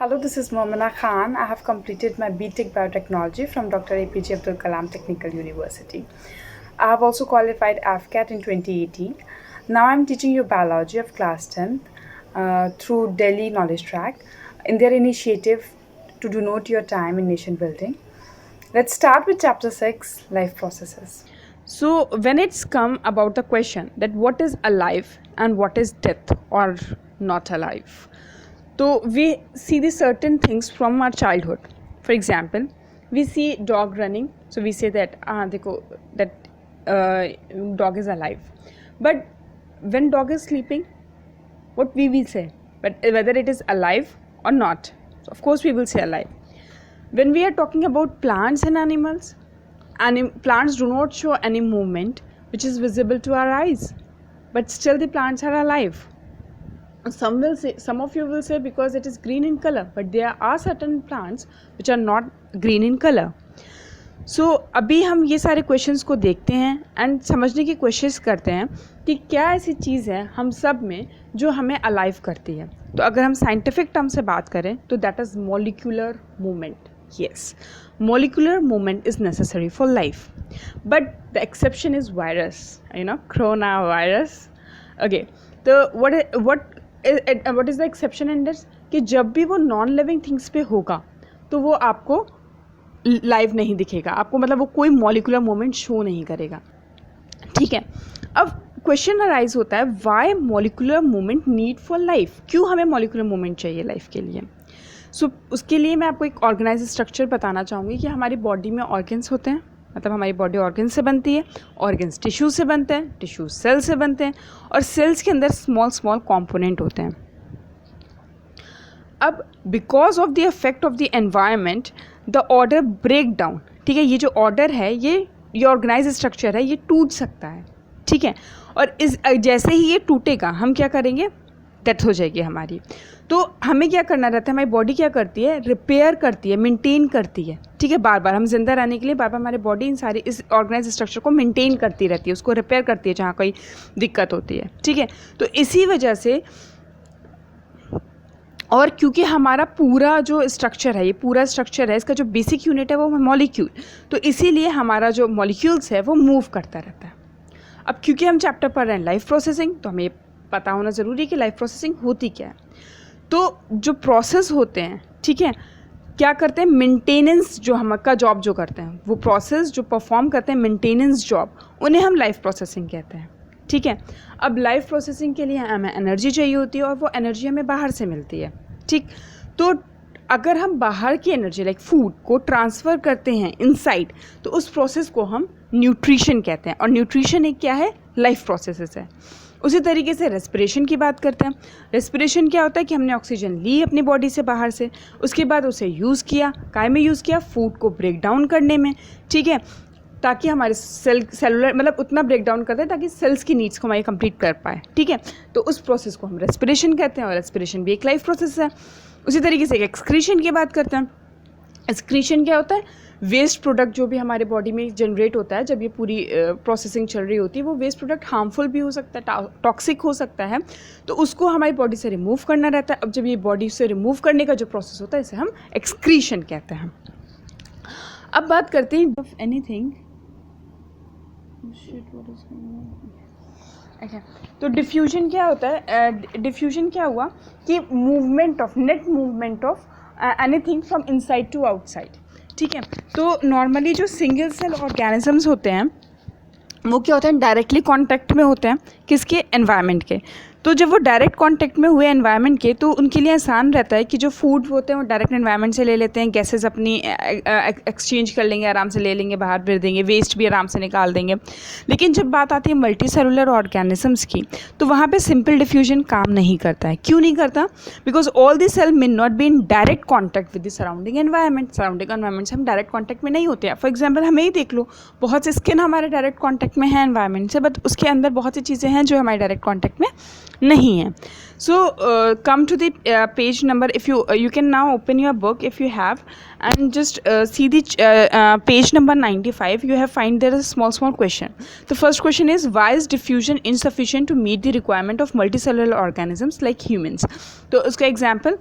Hello, this is Momina Khan. I have completed my BTech Biotechnology from Dr. APJ Abdul Kalam Technical University. I have also qualified AFCAT in 2018. Now I'm teaching you biology of class 10th through Delhi Knowledge Track in their initiative to denote your time in nation building. Let's start with chapter 6, life processes. So when it's come about the question that what is alive and what is death or not alive, so we see the certain things from our childhood. For example, we see dog running, so we say that dog is alive. But when dog is sleeping, what we will say, but whether it is alive or not, so of course we will say alive. When we are talking about plants and animals, plants do not show any movement which is visible to our eyes, but still the plants are alive. Some of you will say because it is green in color, but there are certain plants which are not green in color. So अभी हम ये सारे questions को देखते हैं and समझने की कोशिश करते हैं कि क्या ऐसी चीज़ है हम सब में जो हमें अलाइव करती है. तो अगर हम साइंटिफिक टर्म से बात करें तो that is molecular movement. Yes, molecular movement is necessary for life, but the exception is virus, coronavirus. Okay, so what is the exception in this? कि जब भी वो नॉन लिविंग थिंग्स पे होगा तो वो आपको लाइव नहीं दिखेगा, आपको मतलब वो कोई मॉलिक्यूलर मूवमेंट शो नहीं करेगा. ठीक है, अब क्वेश्चन अराइज होता है why molecular movement need for life. क्यों हमें मॉलिक्यूलर मूवमेंट चाहिए लाइफ के लिए. सो उसके लिए मैं आपको एक ऑर्गेनाइज स्ट्रक्चर बताना चाहूँगी कि हमारी बॉडी में ऑर्गन्स होते हैं, मतलब हमारी बॉडी ऑर्गन्स से बनती है, ऑर्गन्स टिश्यू से बनते हैं, टिश्यू सेल से बनते हैं, और सेल्स के अंदर स्मॉल स्मॉल कंपोनेंट होते हैं. अब because of the effect of the environment the order break down. ठीक है, ये जो ऑर्डर है ये ऑर्गेनाइज स्ट्रक्चर है, ये टूट सकता है. ठीक है, और इस जैसे ही ये टूटेगा हम क्या करेंगे, डेथ हो जाएगी हमारी. तो हमें क्या करना रहता है, हमारी बॉडी क्या करती है, रिपेयर करती है, मेंटेन करती है. ठीक है, बार बार हम जिंदा रहने के लिए बार बार हमारी बॉडी इन सारी इस ऑर्गेनाइज स्ट्रक्चर को मेंटेन करती रहती है, उसको रिपेयर करती है जहाँ कोई दिक्कत होती है. ठीक है, तो इसी वजह से, और क्योंकि हमारा पूरा जो स्ट्रक्चर है, ये पूरा स्ट्रक्चर है, इसका जो बेसिक यूनिट है वो मॉलिक्यूल, तो इसीलिए हमारा जो मॉलिक्यूल्स है वो मूव करता रहता है. अब क्योंकि हम चैप्टर पढ़ रहे हैं लाइफ प्रोसेसिंग, तो हमें पता होना ज़रूरी है कि लाइफ प्रोसेसिंग होती क्या है. तो जो प्रोसेस होते हैं, ठीक है, क्या करते हैं, मेंटेनेंस जो हमारा जॉब जो करते हैं, वो प्रोसेस जो परफॉर्म करते हैं मेंटेनेंस जॉब, उन्हें हम लाइफ प्रोसेसिंग कहते हैं. ठीक है, अब लाइफ प्रोसेसिंग के लिए हमें एनर्जी चाहिए होती है और वो एनर्जी हमें बाहर से मिलती है. ठीक, तो अगर हम बाहर की एनर्जी लाइक फूड को ट्रांसफ़र करते हैं इनसाइड, तो उस प्रोसेस को हम न्यूट्रिशन कहते हैं, और न्यूट्रिशन एक क्या है, लाइफ प्रोसेसेस है. उसी तरीके से रेस्पिरेशन की बात करते हैं. रेस्पिरेशन क्या होता है कि हमने ऑक्सीजन ली अपनी बॉडी से बाहर से, उसके बाद उसे यूज़ किया, काय में यूज़ किया, फूड को ब्रेक डाउन करने में. ठीक है, ताकि हमारे सेलुलर मतलब उतना ब्रेक डाउन करते हैं ताकि सेल्स की नीड्स को हमारी कंप्लीट कर पाए. ठीक है, तो उस प्रोसेस को हम रेस्पिरेशन कहते हैं, और रेस्पिरेशन भी एक लाइफ प्रोसेस है. उसी तरीके से एक्सक्रीशन की बात करते हैं. एक्सक्रीशन क्या होता है, वेस्ट प्रोडक्ट जो भी हमारे बॉडी में जनरेट होता है जब ये पूरी प्रोसेसिंग चल रही होती है, वो वेस्ट प्रोडक्ट हार्मफुल भी हो सकता है, टॉक्सिक हो सकता है, तो उसको हमारी बॉडी से रिमूव करना रहता है. अब जब ये बॉडी से रिमूव करने का जो प्रोसेस होता है इसे हम एक्सक्रीशन कहते हैं. अब बात करते हैं ऑफ एनीथिंग. अच्छा, तो डिफ्यूजन क्या होता है, डिफ्यूजन क्या हुआ कि movement of net movement of anything from inside to outside. ठीक है, तो नॉर्मली जो सिंगल सेल ऑर्गेनिजम्स होते हैं वो क्या होते हैं, डायरेक्टली कांटेक्ट में होते हैं किसके, एनवायरनमेंट के. तो जब वो डायरेक्ट कांटेक्ट में हुए एनवायरनमेंट के, तो उनके लिए आसान रहता है कि जो फूड होते हैं वो डायरेक्ट एनवायरनमेंट से ले लेते हैं, गैसेस अपनी एक्सचेंज कर लेंगे, आराम से ले लेंगे, बाहर फिर देंगे, वेस्ट भी आराम से निकाल देंगे. लेकिन जब बात आती है मल्टी सेलुलर ऑर्गेनिजम्स की, तो वहाँ पे सिंपल डिफ्यूजन काम नहीं करता है. क्यों नहीं करता, because all the cell may not be in direct contact with the surrounding environment. Surrounding environment से हम डायरेक्ट कॉन्टैक्ट में नहीं होते हैं. फॉर एग्जाम्पल हमें ही देख लो, बहुत से स्किन हमारे डायरेक्ट कॉन्टैक्ट में है एनवायरनमेंट से, बट उसके अंदर बहुत सी चीज़ें हैं जो हमारे डायरेक्ट कॉन्टैक्ट में नहीं है. So come to the page number. If you can now open your book if you have, and just see the page number 95. You have find there is a small question. The first question is, why is diffusion insufficient to meet the requirement of multicellular organisms like humans? तो उसका example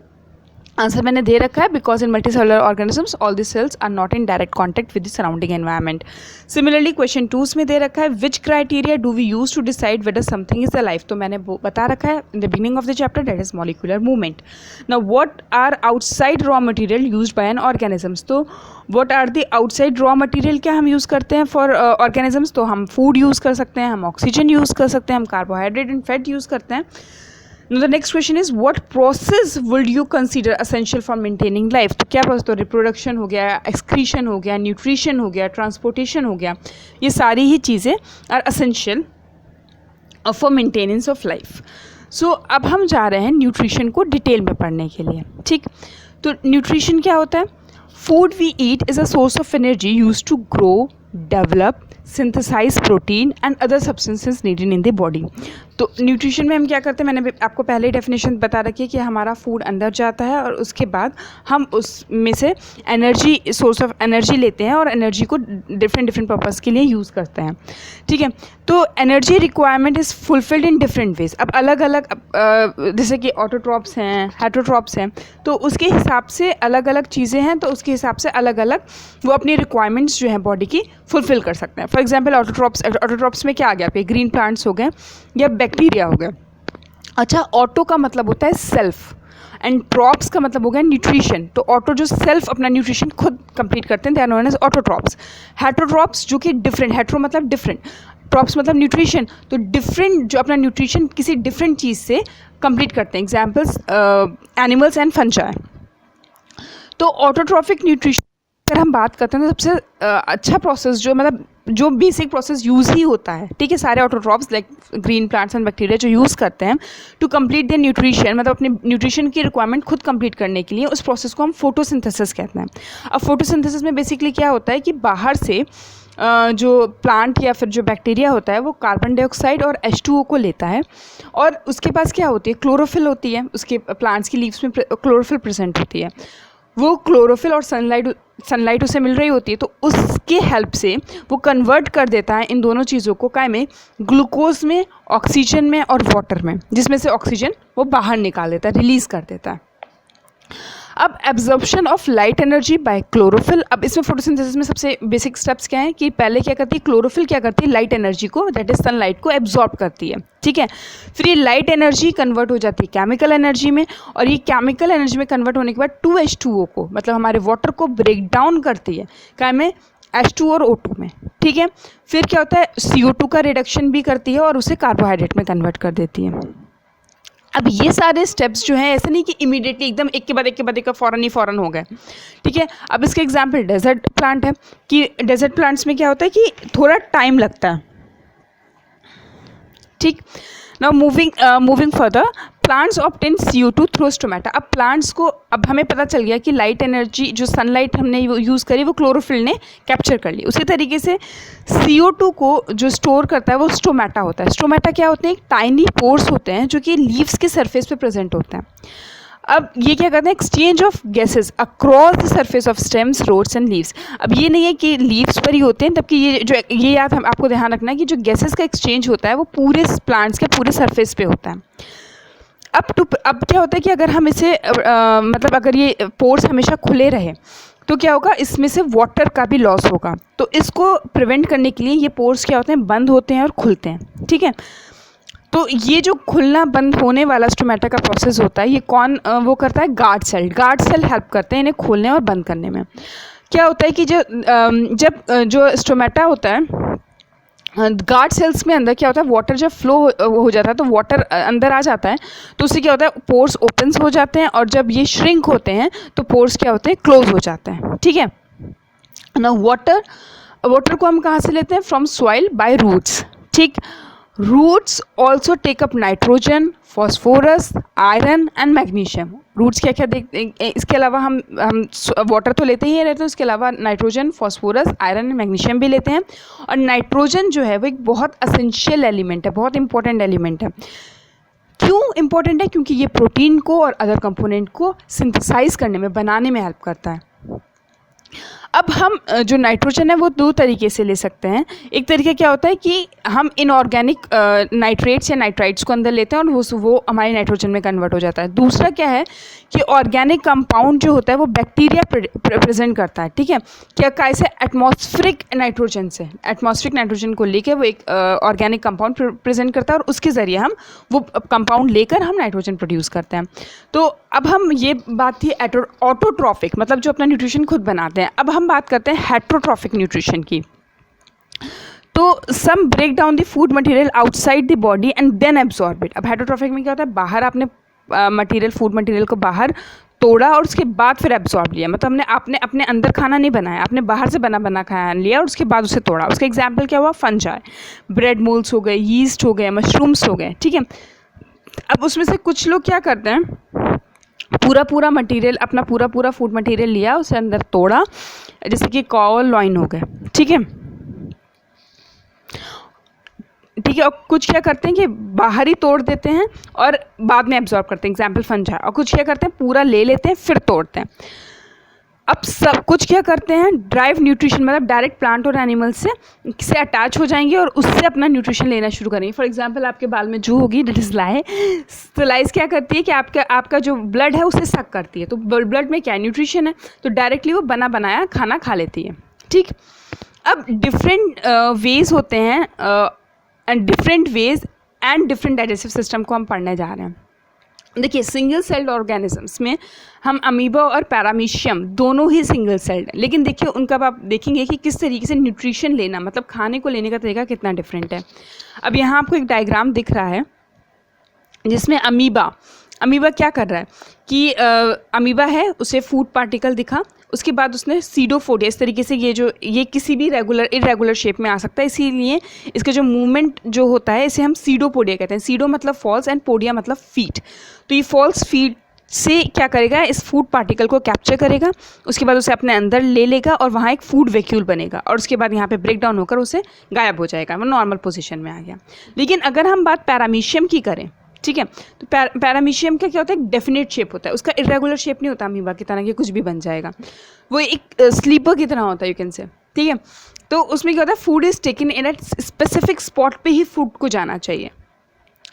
answer मैंने दे रखा है, because in multicellular organisms all the cells are not in direct contact with the surrounding environment. Similarly question 2 में दे रखा है which criteria do we use to decide whether something is the life. तो मैंने बता रखा है in the beginning of the chapter, that is molecular movement. Now what are outside raw material used by an organisms. तो what are the outside raw material क्या हम use करते हैं फॉर ऑर्गेनिजम्स। तो हम फूड यूज़ कर सकते हैं, हम ऑक्सीजन यूज़ कर सकते हैं, हम कार्बोहाइड्रेट एंड फैट यूज़ करते हैं। Now the next question is what process would you consider essential for maintaining life। तो क्या प्रोसेस, तो रिप्रोडक्शन हो गया, एक्सक्रीशन हो गया, न्यूट्रिशन हो गया, ट्रांसपोर्टेशन हो गया, ये सारी ही चीज़ें are essential for maintenance of life. So अब हम जा रहे हैं न्यूट्रिशन को डिटेल में पढ़ने के लिए, ठीक। तो न्यूट्रिशन क्या होता है? Food we eat is a source of energy use to grow, develop, synthesise protein and other substances needed in the body. तो न्यूट्रिशन में हम क्या करते हैं, मैंने आपको पहले ही डेफिनेशन बता रखी है कि हमारा फूड अंदर जाता है और उसके बाद हम उसमें से एनर्जी, सोर्स ऑफ एनर्जी लेते हैं और एनर्जी को डिफरेंट पर्पज़ के लिए यूज़ करते हैं, ठीक है। तो energy requirement is fulfilled in different ways. अब अलग अलग जैसे कि ऑटोट्रॉप्स हैं, हेटरोट्रॉप्स हैं, तो उसके हिसाब से अलग अलग चीज़ें हैं, तो उसके हिसाब से अलग अलग वो अपनी रिक्वायरमेंट्स जो हैं बॉडी की फुलफिल कर सकते हैं। फॉर एग्जाम्पल ऑटोट्रॉप्स में क्या आ गया, आपके ग्रीन प्लांट्स हो गए या बैक्टीरिया हो गया। अच्छा, ऑटो का मतलब होता है सेल्फ एंड ट्रॉप्स का मतलब हो गया न्यूट्रिशन। तो ऑटो जो सेल्फ अपना न्यूट्रिशन खुद कंप्लीट करते हैं, they are known as autotrophs. Heterotrophs जो कि डिफरेंट, हेटरो मतलब डिफरेंट, ट्रॉप्स मतलब न्यूट्रिशन, तो डिफरेंट जो अपना न्यूट्रिशन किसी डिफरेंट चीज़ से कंप्लीट करते हैं। Examples animals and fungi. तो ऑटोट्रॉफिक न्यूट्रिशन अगर हम बात करते हैं तो सबसे अच्छा प्रोसेस जो मतलब जो बेसिक प्रोसेस यूज़ ही होता है, ठीक है, सारे autotrophs like green plants and bacteria जो यूज़ करते हैं टू कंप्लीट देयर न्यूट्रिशन, मतलब अपने न्यूट्रिशन की रिक्वायरमेंट खुद कंप्लीट करने के लिए, उस प्रोसेस को हम फोटोसिंथेसिस कहते हैं। अब फोटोसिंथेसिस में बेसिकली क्या होता है कि बाहर से जो प्लांट या फिर जो बैक्टीरिया होता है वो कार्बन डाइऑक्साइड और H2O को लेता है और उसके पास क्या होती है, क्लोरोफिल होती है, उसके प्लांट्स की लीव्स में क्लोरोफिल प्रेजेंट होती है। वो क्लोरोफिल और सनलाइट उसे मिल रही होती है, तो उसके हेल्प से वो कन्वर्ट कर देता है इन दोनों चीज़ों को काय में, ग्लूकोज में, ऑक्सीजन में और वाटर में, जिसमें से ऑक्सीजन वो बाहर निकाल देता है, रिलीज़ कर देता है। अब absorption of light energy by chlorophyll. अब इसमें फोटोसिंथेसिस में सबसे बेसिक स्टेप्स क्या हैं कि पहले क्या करती है, क्लोरोफिल क्या करती है, लाइट एनर्जी को, दैट इज सनलाइट को एब्जॉर्ब करती है, ठीक है। फिर ये लाइट एनर्जी कन्वर्ट हो जाती है केमिकल एनर्जी में, और ये केमिकल एनर्जी में कन्वर्ट होने के बाद 2H2O को, मतलब हमारे वाटर को ब्रेक डाउन करती है क्या में, H2 और O2 में, ठीक है। फिर क्या होता है, CO2 का रिडक्शन भी करती है और उसे कार्बोहाइड्रेट में कन्वर्ट कर देती है। अब ये सारे स्टेप्स जो हैं ऐसे नहीं कि इमीडिएटली एकदम एक के बाद एक फ़ौरन हो गए, ठीक है। अब इसका एग्जांपल डेजर्ट प्लांट है कि डेजर्ट प्लांट्स में क्या होता है कि थोड़ा टाइम लगता है, ठीक। Now moving further, plants obtain CO2 through stomata. अब प्लांट्स को, अब हमें पता चल गया कि लाइट एनर्जी जो सनलाइट हमने यूज़ करी वो क्लोरोफिल ने कैप्चर कर ली। उसी तरीके से CO2 को जो स्टोर करता है वो स्टोमेटा होता है। स्टोमेटा क्या होते हैं, एक टाइनी पोर्स होते हैं जो कि लीव्स के सरफेस पे प्रेजेंट होते हैं। अब ये क्या करते हैं, exchange of gases across the surface of stems, roots and leaves. अब ये नहीं है कि लीव्स पर ही होते हैं, तबकि ये याद हम आपको ध्यान रखना है कि जो गैसेस का एक्सचेंज होता है वो पूरे प्लांट्स के पूरे सरफेस पे होता है। अब क्या होता है कि अगर हम इसे मतलब अगर ये पोर्स हमेशा खुले रहे तो क्या होगा, इसमें से वाटर का भी लॉस होगा। तो इसको प्रिवेंट करने के लिए ये पोर्स क्या होते हैं, बंद होते हैं और खुलते हैं, ठीक है। तो ये जो खुलना बंद होने वाला स्टोमेटा का प्रोसेस होता है, ये कौन वो करता है, गार्ड सेल हेल्प करते हैं इन्हें खोलने और बंद करने में। क्या होता है कि जब जो स्टोमेटा होता है, गार्ड सेल्स में अंदर क्या होता है, वाटर जब फ्लो हो जाता है तो वाटर अंदर आ जाता है, तो उससे क्या होता है, पोर्स ओपन्स हो जाते हैं, और जब ये श्रिंक होते हैं तो पोर्स क्या होते हैं, क्लोज हो जाते हैं, ठीक है ना। वाटर को हम कहाँ से लेते हैं, फ्रॉम सॉइल बाय रूट्स, ठीक। Roots also take up nitrogen, phosphorus, iron and magnesium. Roots क्या क्या इसके अलावा हम वाटर तो लेते ही रहते हैं, उसके अलावा nitrogen, phosphorus, iron and magnesium भी लेते हैं। और नाइट्रोजन जो है वो एक बहुत असेंशियल एलिमेंट है, बहुत इंपॉर्टेंट एलिमेंट है। क्यों इंपॉर्टेंट है, क्योंकि ये प्रोटीन को और अदर कंपोनेंट को सिंथेसाइज करने में, बनाने में हेल्प करता है। अब हम जो नाइट्रोजन है वो दो तरीके से ले सकते हैं। एक तरीका क्या होता है कि हम इनऑर्गेनिक नाइट्रेट्स या नाइट्राइट्स को अंदर लेते हैं और वो हमारे नाइट्रोजन में कन्वर्ट हो जाता है। दूसरा क्या है कि ऑर्गेनिक कंपाउंड जो होता है वो बैक्टीरिया प्रेजेंट करता है, ठीक है। क्या कैसे एटमॉस्फेरिक नाइट्रोजन को लेकर वो एक ऑर्गेनिक कंपाउंड प्रेजेंट करता है और उसके ज़रिए हम वो कंपाउंड लेकर हम नाइट्रोजन प्रोड्यूस करते हैं। तो अब हम ये बात थी ऑटोट्रॉफिक, मतलब जो अपना न्यूट्रिशन खुद बनाते हैं। अब हम बात करते हैं हेट्रोट्रॉफिक न्यूट्रिशन की। तो some break down the food material outside the body and then absorb it. अब हेट्रोट्रॉफिक में क्या होता है, बाहर आपने फूड मटेरियल को बाहर तोड़ा और उसके बाद फिर एब्जॉर्ब लिया, मतलब आपने अपने अंदर खाना नहीं बनाया, आपने बाहर से बना खाया लिया और उसके बाद उसे तोड़ा। उसका एग्जाम्पल क्या हुआ, फंजाई, ब्रेड मोल्स हो गए, यीस्ट हो गए, मशरूम्स हो गए, ठीक है। अब उसमें से कुछ लोग क्या करते हैं, पूरा मटेरियल, अपना पूरा फूड मटेरियल लिया, उसे अंदर तोड़ा, जैसे कि कॉ और लॉइन हो गए, ठीक है। और कुछ क्या करते हैं कि बाहर ही तोड़ देते हैं और बाद में एब्जॉर्ब करते हैं, एग्जाम्पल फंजाई। और कुछ क्या करते हैं, पूरा ले लेते हैं फिर तोड़ते हैं। अब सब कुछ क्या करते हैं, ड्राइव न्यूट्रिशन, मतलब डायरेक्ट प्लांट और एनिमल से अटैच हो जाएंगे और उससे अपना न्यूट्रिशन लेना शुरू करेंगे। फॉर एग्जांपल आपके बाल में जू होगी, दैट इज़ लाई। तो लाइस क्या करती है कि आपका जो ब्लड है उसे सक करती है। तो ब्लड में क्या है, न्यूट्रिशन है, तो डायरेक्टली वो बना बनाया खाना खा लेती है, ठीक। अब डिफरेंट वेज होते हैं एंड डिफरेंट डाइजेस्टिव सिस्टम को हम पढ़ने जा रहे हैं। देखिए, सिंगल सेल्ड ऑर्गेनिजम्स में हम अमीबा और पैरामीशियम दोनों ही सिंगल सेल्ड हैं, लेकिन देखिए उनका आप देखेंगे कि किस तरीके से न्यूट्रिशन लेना, मतलब खाने को लेने का तरीका कितना डिफरेंट है। अब यहाँ आपको एक डायग्राम दिख रहा है जिसमें अमीबा क्या कर रहा है कि अमीबा है, उसे फूड पार्टिकल दिखा, उसके बाद उसने सीडोफोडिया, इस तरीके से ये किसी भी इरेगुलर शेप में आ सकता है, इसीलिए इसका जो मूवमेंट जो होता है इसे हम सीडोपोडिया कहते हैं। सीडो मतलब फॉल्स एंड पोडिया मतलब फीट। तो ये फॉल्स फीट से क्या करेगा, इस फूड पार्टिकल को कैप्चर करेगा, उसके बाद उसे अपने अंदर ले लेगा और वहाँ एक फूड वैक्यूल बनेगा और उसके बाद यहाँ पे ब्रेक डाउन होकर उसे गायब हो जाएगा, वो नॉर्मल पोजीशन में आ गया। लेकिन अगर हम बात पैरामीशियम की करें, ठीक है, तो पैरामीशियम का क्या होता है, एक डेफिनेट शेप होता है, उसका इरेगुलर शेप नहीं होता अमीबा की तरह कि कुछ भी बन जाएगा, वो एक स्लीपर की तरह होता है, यू कैन से, ठीक है। तो उसमें क्या होता है, food is taken in a specific spot पे ही फूड को जाना चाहिए।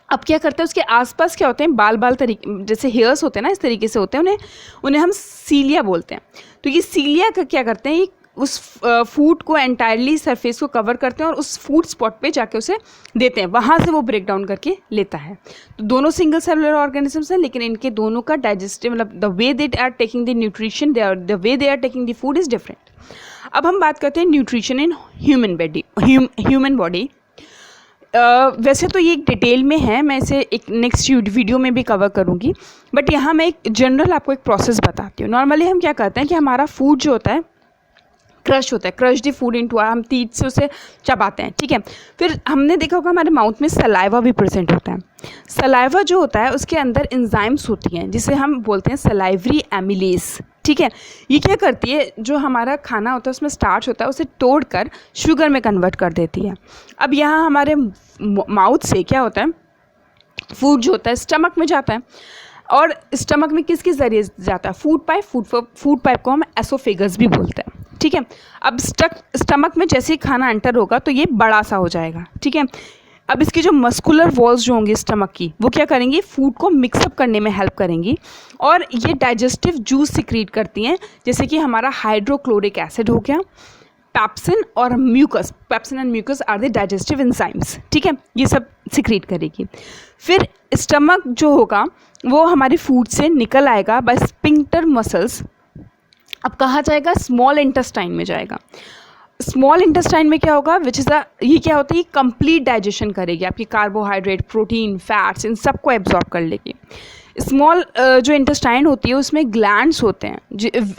अब क्या करते हैं, उसके आसपास क्या होते हैं, बाल तरीके, जैसे हेयर्स होते हैं ना, इस तरीके से होते हैं, उन्हें हम सीलिया बोलते हैं। तो ये सीलिया का क्या करते हैं, उस फूड को एंटायरली सरफेस को कवर करते हैं और उस फूड स्पॉट पे जाके उसे देते हैं, वहाँ से वो ब्रेक डाउन करके लेता है। तो दोनों सिंगल सेलुलर ऑर्गेनिजम्स हैं, लेकिन इनके दोनों का डाइजेस्टिव, मतलब the way they are taking the nutrition, the way they are taking the food is different. अब हम बात करते हैं न्यूट्रिशन इन ह्यूमन बॉडी। वैसे तो ये एक डिटेल में है, मैं इसे एक नेक्स्ट वीडियो में भी कवर करूँगी, बट यहाँ मैं एक जनरल आपको एक प्रोसेस बताती हूँ। नॉर्मली हम क्या करते हैं कि हमारा फूड जो होता है क्रश होता है, क्रश दी फूड इनटू, हम तीत से उसे चबाते हैं, ठीक है। फिर हमने देखा होगा हमारे माउथ में सलाइवा भी प्रेजेंट होता है। सलाइवा जो होता है उसके अंदर एंजाइम्स होती हैं जिसे हम बोलते हैं सलाइवरी एमिलेज, ठीक है। ये क्या करती है, जो हमारा खाना होता है उसमें स्टार्च होता है, उसे तोड़कर शुगर में कन्वर्ट कर देती है। अब यहाँ हमारे माउथ से क्या होता है, फूड जो होता है स्टमक में जाता है, और स्टमक में किसके ज़रिए जाता है, फूड पाइप को हम एसोफेगस भी बोलते हैं, ठीक है। अब स्टमक में जैसे ही खाना एंटर होगा तो ये बड़ा सा हो जाएगा, ठीक है। अब इसकी जो मस्कुलर वॉल्स जो होंगी स्टमक की, वो क्या करेंगी, फूड को मिक्सअप करने में हेल्प करेंगी और ये डाइजेस्टिव जूस सिक्रीट करती हैं, जैसे कि हमारा हाइड्रोक्लोरिक एसिड हो गया, पैप्सिन और mucus. Pepsin and mucus are the digestive enzymes, ठीक है, ये सब सिक्रीट करेगी। फिर स्टमक जो होगा वो हमारे फूड से निकल आएगा बाय स्फिंक्टर मसल्स। अब कहाँ जाएगा, स्मॉल इंटेस्टाइन में जाएगा। स्मॉल इंटेस्टाइन में क्या होगा, विच इज़ ये क्या होता है, ये कंप्लीट डाइजेशन करेगी, आपकी कार्बोहाइड्रेट, प्रोटीन, फैट्स, इन सबको एब्जॉर्ब कर लेगी। स्मॉल जो इंटेस्टाइन होती है उसमें ग्लैंड्स होते हैं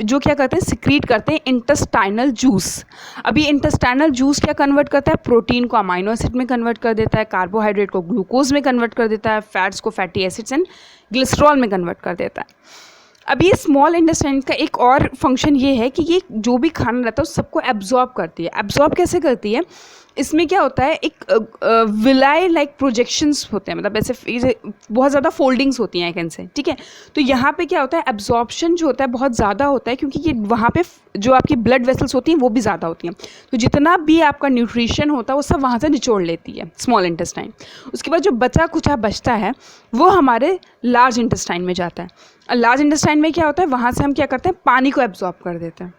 जो क्या करते हैं, सिक्रीट करते हैं इंटेस्टाइनल जूस। अभी इंटेस्टाइनल जूस क्या कन्वर्ट करता है, प्रोटीन को अमाइनो एसिड में कन्वर्ट कर देता है, कार्बोहाइड्रेट को ग्लूकोज में कन्वर्ट कर देता है, फैट्स को फैटी एसिड्स एंड ग्लिसरॉल में कन्वर्ट कर देता है। अब ये स्मॉल इंटेस्टाइन का एक और फंक्शन ये है कि ये जो भी खाना रहता है उस सबको एब्जॉर्ब करती है। एब्जॉर्ब कैसे करती है, इसमें क्या होता है, एक विलाई लाइक प्रोजेक्शंस होते हैं, मतलब ऐसे बहुत ज़्यादा फोल्डिंग्स होती हैं आई कैन से, ठीक है। तो यहाँ पे क्या होता है, एब्जॉर्प्शन जो होता है बहुत ज़्यादा होता है, क्योंकि ये वहाँ पे जो आपकी ब्लड वेसल्स होती हैं वो भी ज़्यादा होती हैं। तो जितना भी आपका न्यूट्रिशन होता है वो सब वहाँ से निचोड़ लेती है स्मॉल इंटेस्टाइन। उसके बाद जो बचा कुचा बचता है वो हमारे लार्ज इंटेस्टाइन में जाता है। और लार्ज इंटेस्टाइन में क्या होता है, वहाँ से हम क्या करते हैं, पानी को एब्जॉर्ब कर देते हैं,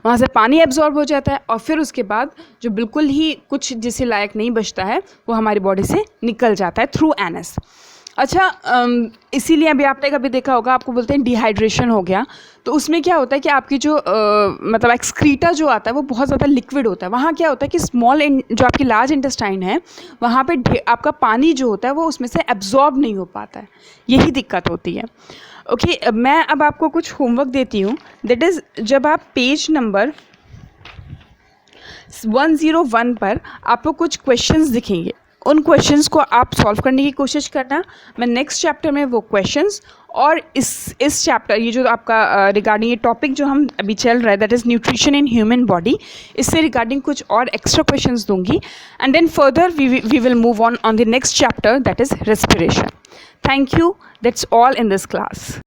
वहाँ से पानी एब्जॉर्ब हो जाता है, और फिर उसके बाद जो बिल्कुल ही कुछ जिसे लायक नहीं बचता है वो हमारी बॉडी से निकल जाता है थ्रू एनएस। अच्छा, इसीलिए अभी आपने कभी देखा होगा, आपको बोलते हैं डिहाइड्रेशन हो गया, तो उसमें क्या होता है कि आपकी जो मतलब एक्सक्रीटा जो आता है वो बहुत ज़्यादा लिक्विड होता है। वहाँ क्या होता है कि जो आपकी लार्ज इंटेस्टाइन है वहाँ पे आपका पानी जो होता है वो उसमें से एब्जॉर्ब नहीं हो पाता है, यही दिक्कत होती है। ओके, मैं अब आपको कुछ होमवर्क देती हूँ, दैट इज़ जब आप पेज नंबर 101 पर आपको कुछ क्वेश्चंस दिखेंगे, उन क्वेश्चंस को आप सॉल्व करने की कोशिश करना। मैं नेक्स्ट चैप्टर में वो क्वेश्चंस और इस चैप्टर, ये जो आपका रिगार्डिंग ये टॉपिक जो हम अभी चल रहा है that is nutrition in human body, इससे रिगार्डिंग कुछ और एक्स्ट्रा क्वेश्चंस दूंगी, and then further we will move on the next chapter that is respiration. Thank you, that's all in this class.